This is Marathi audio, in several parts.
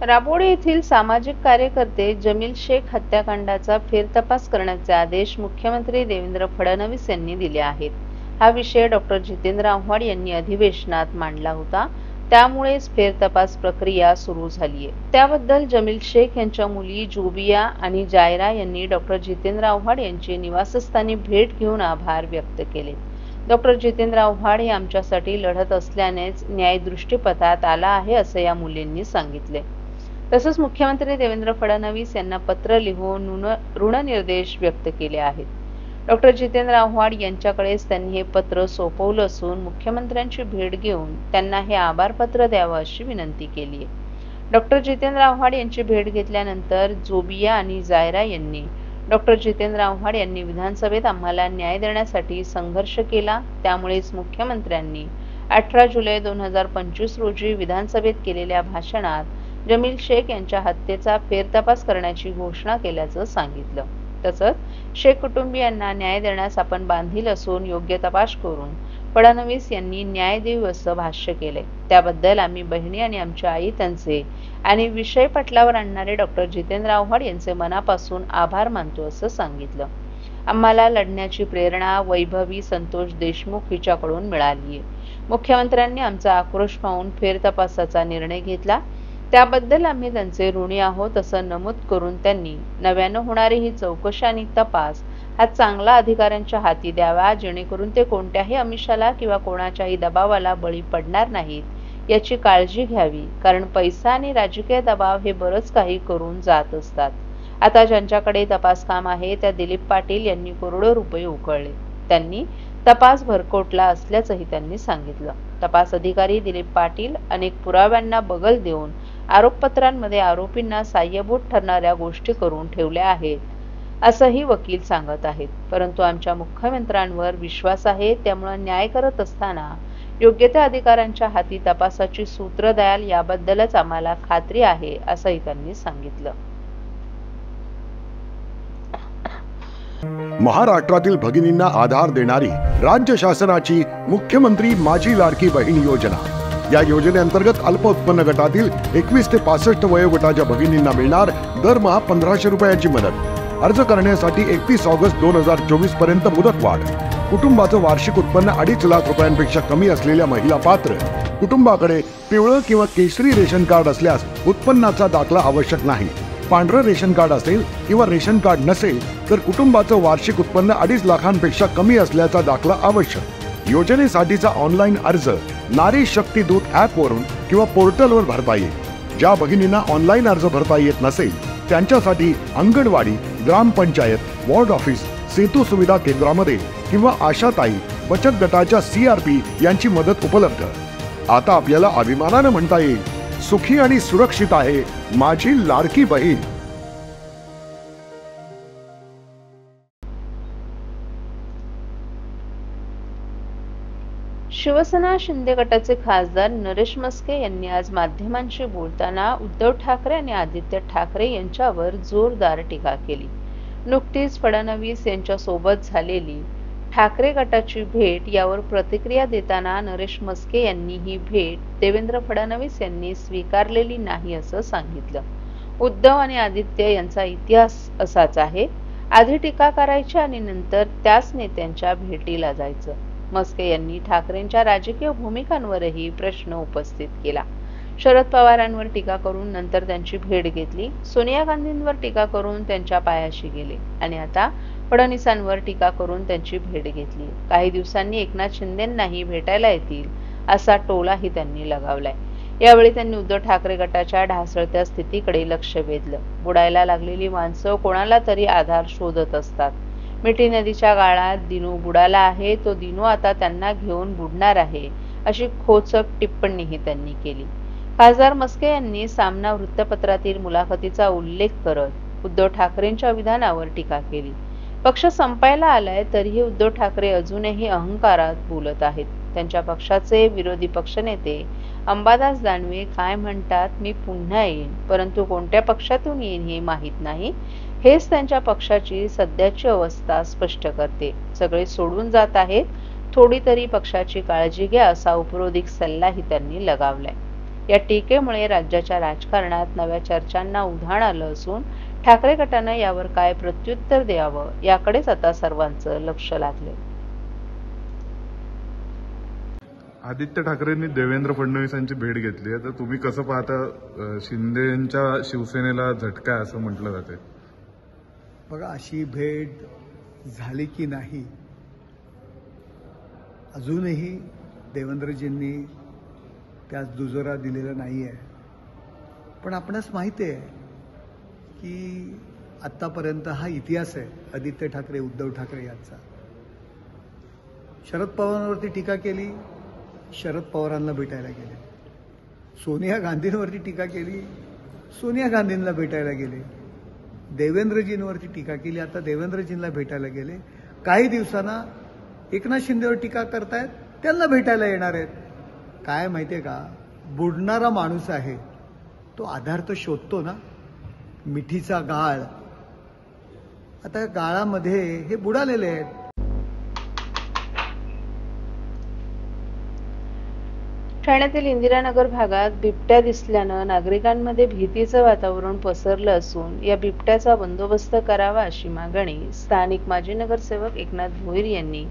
राबोडे येथील सामाजिक कार्यकर्ते जमील शेख हत्याकांडाचा फेरतपास करण्याचे आदेश मुख्यमंत्री देवेंद्र फडणवीस यांनी दिले आहेत. हा विषय डॉ. जितेंद्र आव्हाड यांनी अधिवेशनात मांडला होता. त्यामुळेच फेरतपास प्रक्रिया सुरू झाली आहे. त्याबद्दल जमील शेख यांच्या मुली जोबिया आणि जायरा यांनी डॉ. जितेंद्र आव्हाड यांचे निवासस्थानी भेट घेऊन आभार व्यक्त केले. डॉ. जितेंद्र आव्हाड हे आमच्यासाठी लढत असल्यानेच न्याय दृष्टीपथात आला आहे असं या मुलींनी सांगितले. तसंच मुख्यमंत्री देवेंद्र फडणवीस यांना पत्र लिहून ऋणनिर्देश व्यक्त केले आहेत. डॉ. जितेंद्र आव्हाड यांच्याकडेच त्यांनी हे पत्र सोपवलं असून मुख्यमंत्र्यांची भेट घेऊन त्यांना हे आभारपत्र द्यावं अशी विनंती केली आहे. डॉ. जितेंद्र आव्हाड यांची भेट घेतल्यानंतर जोबिया आणि जायरा यांनी डॉ. जितेंद्र आव्हाड यांनी विधानसभेत आम्हाला न्याय देण्यासाठी संघर्ष केला, त्यामुळेच मुख्यमंत्र्यांनी 18 जुलै 2025 रोजी विधानसभेत केलेल्या भाषणात जमील शेख यांच्या हत्येचा फेरतपास करण्याची घोषणा केल्याचं सांगितलं. तसंच शेख कुटुंबियांना न्याय देण्यास आपण बांधील असून योग्य तपास करून फडणवीस यांनी न्याय देऊ असं भाष्य केलंय. त्याबद्दल आम्ही बहिणी आणि आमच्या आई त्यांचे आणि विषय पटलावर आणणारे डॉ. जितेंद्र आव्हाड यांचे मनापासून आभार मानतो असं सांगितलं. आम्हाला लढण्याची प्रेरणा वैभवी संतोष देशमुख हिच्याकडून मिळाली आहे. मुख्यमंत्र्यांनी आमचा आक्रोश पाहून फेरतपासाचा निर्णय घेतला, त्याबद्दल आम्ही त्यांचे ऋणी आहोत असं नमूद करून त्यांनी नव्यानं होणारी ही चौकशी आणि तपास हा चांगला अधिकाऱ्यांच्या हाती द्यावा, जेणेकरून ते कोणत्याही आमिषाला किंवा कोणाच्याही दबावाला बळी पडणार नाहीत याची काळजी घ्यावी. कारण पैसा आणि राजकीय दबाव हे बरंच काही करून जात असतात. आता ज्यांच्याकडे तपास काम आहे त्या दिलीप पाटील यांनी करोडो रुपये उकळले. त्यांनी तपास भरकोटला असल्याचंही त्यांनी सांगितलं. तपास अधिकारी दिलीप पाटील अनेक पुराव्यांना बगल देऊन आरोपपत्रांमध्ये आरोपींना साह्यभूत ठरणाऱ्या गोष्टी करून ठेवल्या आहेत असंही वकील सांगत आहेत. परंतु आमच्या मुख्यमंत्र्यांवर विश्वास आहे, त्यामुळे न्याय करत असताना योग्य त्या अधिकाऱ्यांच्या हाती तपासाची सूत्र द्याल याबद्दलच आम्हाला खात्री आहे असंही त्यांनी सांगितलं. महाराष्ट्रातील भगिनींना आधार देणारी राज्य शासनाची मुख्यमंत्री माझी लाडकी बहीण योजना. या योजनेअंतर्गत अल्प उत्पन्न गटातील 21 ते 65 वयोगटाच्या भगिनींना मिळणार दरमहा 1500 रुपयांची मदत. अर्ज करण्यासाठी 31 ऑगस्ट 2024 पर्यंत मुदतवाढ. कुटुंबाचं वार्षिक उत्पन्न 2.5 लाख रुपयांपेक्षा कमी असलेल्या महिला पात्र. कुटुंबाकडे पिवळं किंवा केशरी रेशन कार्ड असल्यास उत्पन्नाचा दाखला आवश्यक नाही. पांढरं रेशन कार्ड असेल किंवा रेशन कार्ड नसेल तर कुटुंबाचं वार्षिक उत्पन्न 2.5 लाखांपेक्षा कमी असल्याचा दाखला आवश्यक. योजनेसाठीचा ऑनलाईन अर्ज नारी शक्ती दूत ॲप वरून किंवा पोर्टलवर भरता येईल. ज्या भगिनींना ऑनलाईन अर्ज भरता येत नसेल त्यांच्यासाठी अंगणवाडी, ग्रामपंचायत, वॉर्ड ऑफिस, सेतू सुविधा केंद्रामध्ये किंवा आशाताई बचत गटाच्या CRP यांची मदत उपलब्ध. आता आपल्याला अभिमानानं म्हणता येईल, सुखी आणि सुरक्षित आहे माझी लाडकी बहीण. शिवसेना शिंदे गटाचे खासदार नरेश मस्के यांनी आज माध्यमांशी बोलताना उद्धव ठाकरे आणि आदित्य ठाकरे यांच्यावर जोरदार टीका केली. नुकतीच फडणवीस यांच्या सोबत झालेली ठाकरे गटाची भेट यावर प्रतिक्रिया देताना नरेश मस्के यांनी ही भेट देवेंद्र फडणवीस यांनी स्वीकारलेली नाही असं सांगितलं. उद्धव आणि आदित्य यांचा इतिहास असाच आहे, आधी टीका करायची आणि नंतर त्याच नेत्यांच्या भेटीला जायचं. मस्के यांनी ठाकरेंच्या राजकीय भूमिकांवरही प्रश्न उपस्थित केला. शरद पवारांवर टीका करून नंतर त्यांची भेट घेतली. सोनिया गांधींवर टीका करून त्यांच्या पायाशी गेले आणि आता फडणवीसांवर टीका करून त्यांची भेट घेतली. काही दिवसांनी एकनाथ शिंदेंनाही भेटायला येतील असा टोलाही त्यांनी लगावलाय. यावेळी त्यांनी उद्धव ठाकरे गटाच्या ढासळत्या स्थितीकडे लक्ष वेधलं. बुडायला लागलेली माणसं कोणाला तरी आधार शोधत असतात. मिठी नदीच्या गाळात दिनू बुडाला आहे, तो दिनू आता त्यांना घेऊन बुडणार आहे अशी खोचक टिप्पणीही त्यांनी केली. खासदार मस्के यांनी सामना वृत्तपत्रातील मुलाखतीचा उल्लेख करत उद्धव ठाकरेंच्या विधानावर टीका केली. पक्ष संपायला आलाय तरीही उद्धव ठाकरे अजूनही अहंकारात बोलत आहेत. त्यांच्या पक्षाचे विरोधी पक्षनेते अंबादास दानवे काय म्हणतात, मी पुन्हा येईन, परंतु कोणत्या पक्षातून येईन हे माहीत नाही. हेच त्यांच्या पक्षाची सध्याची अवस्था स्पष्ट करते. सगळे सोडून जात आहेत, थोडी तरी पक्षाची काळजी घ्या असा उपरोधिक सल्लाही त्यांनी लगावलाय. या टीकेमुळे राज्याच्या राजकारणात नव्या चर्चांना उधाण आलं असून ठाकरे गटानं यावर काय प्रत्युत्तर द्यावं याकडेच आता सर्वांचं लक्ष लागलंय. आदित्य ठाकरेंनी देवेंद्र फडणवीसांची भेट घेतली आहे, तर तुम्ही कसं पाहता? शिंदेंच्या शिवसेनेला झटका असं म्हटलं जाते. बघा, अशी भेट झाली की नाही अजूनही देवेंद्रजींनी त्यास दुजोरा दिलेला नाही आहे. पण आपणास माहिती आहे की आत्तापर्यंत हा इतिहास आहे आदित्य ठाकरे उद्धव ठाकरे यांचा. शरद पवारांवरती टीका केली, शरद पवारांना भेटायला गेले. सोनिया गांधींवरती टीका केली, सोनिया गांधींना भेटायला गेले. देवेंद्रजींवरती टीका केली, आता देवेंद्रजींना भेटायला गेले. काही दिवसांना एकनाथ शिंदेवर टीका करतायत, त्यांना भेटायला येणार आहेत. काय माहितीये का, बुडणारा माणूस आहे तो आधार तर शोधतो ना. मिठीचा गाळ, आता गाळामध्ये हे बुडालेले आहेत. ठाण्यातील इंदिरानगर भागात बिबट्या दिसल्यानं नागरिकांमध्ये भीतीचं वातावरण पसरलं असून या बिबट्याचा बंदोबस्त करावा अशी मागणी स्थानिक माजी नगरसेवक एकनाथ भोईर यांनी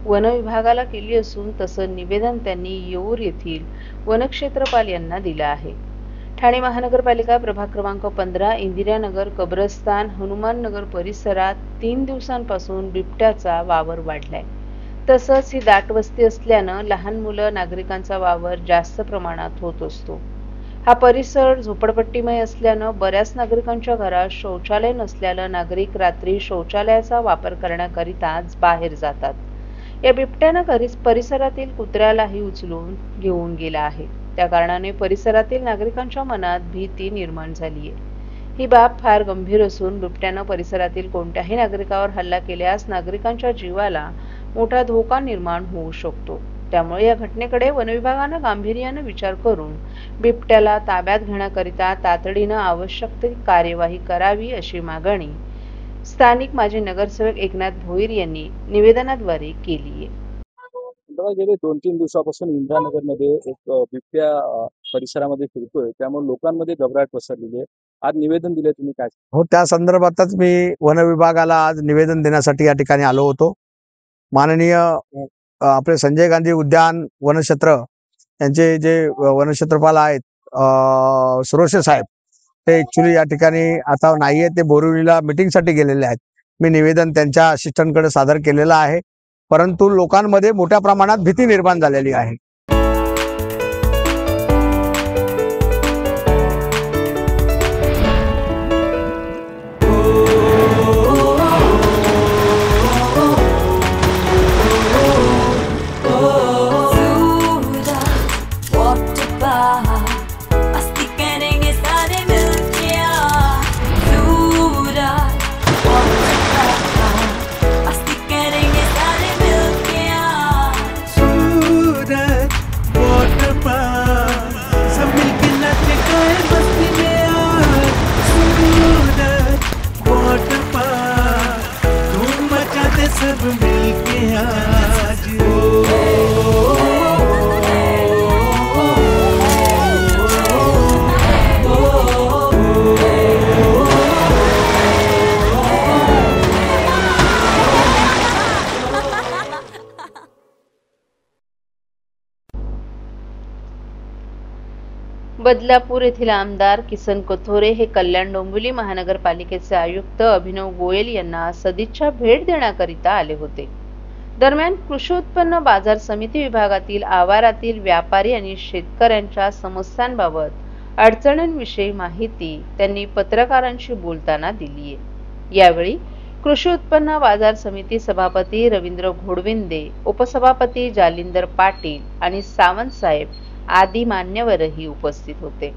वन विभागाला केली असून तसं निवेदन त्यांनी येऊर येथील वनक्षेत्रपाल यांना दिलं आहे. ठाणे महानगरपालिका प्रभाग क्रमांक 15 इंदिरानगर कब्रस्तान हनुमान नगर परिसरात 3 दिवसांपासून बिबट्याचा वावर वाढलाय. तसंच ही दाट वस्ती असल्यानं लहान मुलं नागरिकांचा वावर जास्त प्रमाणात होत असतो. हा परिसर झोपडपट्टीमय असल्यानं बऱ्याच नागरिकांच्या घरात शौचालय नसल्यानं नागरिक रात्री शौचालयाचा वापर करण्याकरिताच बाहेर जातात. या बिबट्यानं परिसरातील कुत्र्यालाही उचलून घेऊन गेला आहे. त्या कारणाने परिसरातील नागरिकांच्या मनात भीती निर्माण झाली आहे. ही बाब फार गंभीर असून बिबट्यानं परिसरातील कोणत्याही नागरिकावर हल्ला केल्यास नागरिकांच्या जीवाला मोठा धोका निर्माण होऊ शकतो. त्यामुळे या घटनेकडे वनविभागानं गांभीर्यानं विचार करून बिबट्याला ताब्यात घेण्याकरिता तातडीनं आवश्यक ती कार्यवाही करावी अशी मागणी स्थानिक माजी नगरसेवक एकनाथ भोईर यांनी निवेदनाद्वारे केली आहे. गेले 2-3 दिवसापासून इंदिरानगरमध्ये एक बिबट्या परिसरामध्ये फिरतोय, त्यामुळे लोकांमध्ये घबराट पसरलेली आहे. आज निवेदन दिले, तुम्ही काय? हो, त्या संदर्भातच मी वन विभागाला आज निवेदन देण्यासाठी या ठिकाणी आलो होतो. माननीय आपले संजय गांधी उद्यान वनक्षेत्र यांचे जे वनक्षेत्रपाल आहेत सुरोशे साहेब, ते ऍक्च्युली या ठिकाणी आता नाहीये, ते बोरिवलीला मीटिंगसाठी गेलेले आहेत. मी निवेदन त्यांच्या असिस्टंटकडे सादर केलेलं आहे, परंतु लोकांमध्ये मोठ्या प्रमाणात भीती निर्माण झालेली आहे. बदलापूर येथील आमदार किसन कथोरे हे कल्याण डोंबिवली महानगरपालिकेचे आयुक्त अभिनव गोयल यांना सदिच्छा भेट देण्याकरिता आले होते. दरम्यान कृषी उत्पन्न बाजार समिती विभागातील आवारातील व्यापारी आणि शेतकऱ्यांच्या समस्यांबाबत अडचणींविषयी माहिती त्यांनी पत्रकारांशी बोलताना दिली आहे. यावेळी कृषी उत्पन्न बाजार समिती सभापती रवींद्र घोडविंदे, उपसभापती जालिंदर पाटील आणि सावंत साहेब आदी मान्यवरही उपस्थित होते.